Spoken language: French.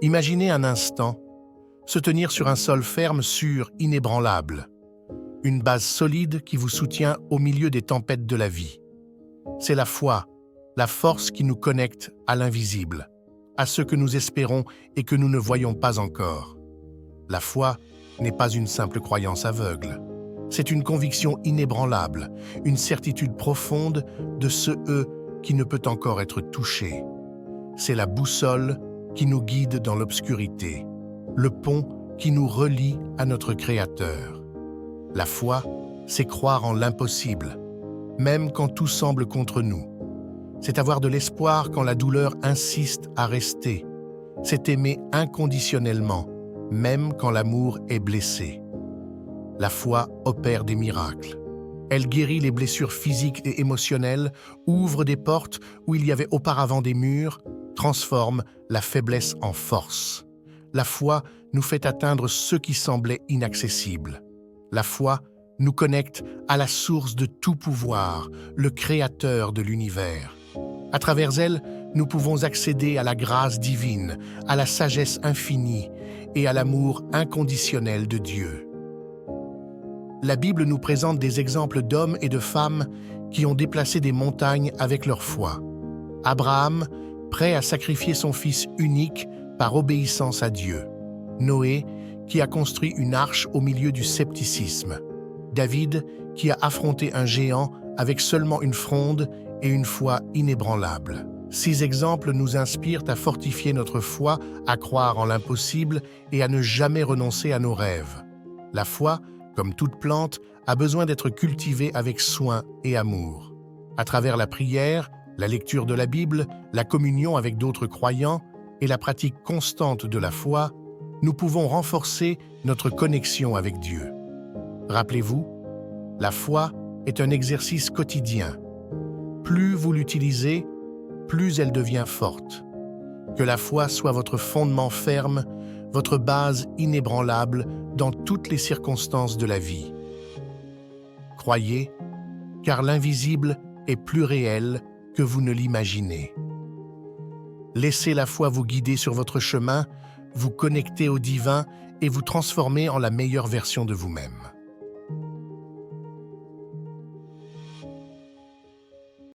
Imaginez un instant se tenir sur un sol ferme, sûr, inébranlable. Une base solide qui vous soutient au milieu des tempêtes de la vie. C'est la foi, la force qui nous connecte à l'invisible, à ce que nous espérons et que nous ne voyons pas encore. La foi n'est pas une simple croyance aveugle. C'est une conviction inébranlable, une certitude profonde de ce qui ne peut encore être touché. C'est la boussole qui nous guide dans l'obscurité, le pont qui nous relie à notre Créateur. La foi, c'est croire en l'impossible, même quand tout semble contre nous. C'est avoir de l'espoir quand la douleur insiste à rester. C'est aimer inconditionnellement, même quand l'amour est blessé. La foi opère des miracles. Elle guérit les blessures physiques et émotionnelles, ouvre des portes où il y avait auparavant des murs, transforme la faiblesse en force. La foi nous fait atteindre ce qui semblait inaccessible. La foi nous connecte à la source de tout pouvoir, le Créateur de l'univers. À travers elle, nous pouvons accéder à la grâce divine, à la sagesse infinie et à l'amour inconditionnel de Dieu. La Bible nous présente des exemples d'hommes et de femmes qui ont déplacé des montagnes avec leur foi. Abraham, prêt à sacrifier son fils unique par obéissance à Dieu. Noé, qui a construit une arche au milieu du scepticisme. David, qui a affronté un géant avec seulement une fronde et une foi inébranlable. Ces exemples nous inspirent à fortifier notre foi, à croire en l'impossible et à ne jamais renoncer à nos rêves. La foi, comme toute plante, a besoin d'être cultivée avec soin et amour. À travers la prière, la lecture de la Bible, la communion avec d'autres croyants et la pratique constante de la foi, nous pouvons renforcer notre connexion avec Dieu. Rappelez-vous, la foi est un exercice quotidien. Plus vous l'utilisez, plus elle devient forte. Que la foi soit votre fondement ferme, votre base inébranlable dans toutes les circonstances de la vie. Croyez, car l'invisible est plus réel que vous ne l'imaginez. Laissez la foi vous guider sur votre chemin, vous connecter au divin et vous transformer en la meilleure version de vous-même.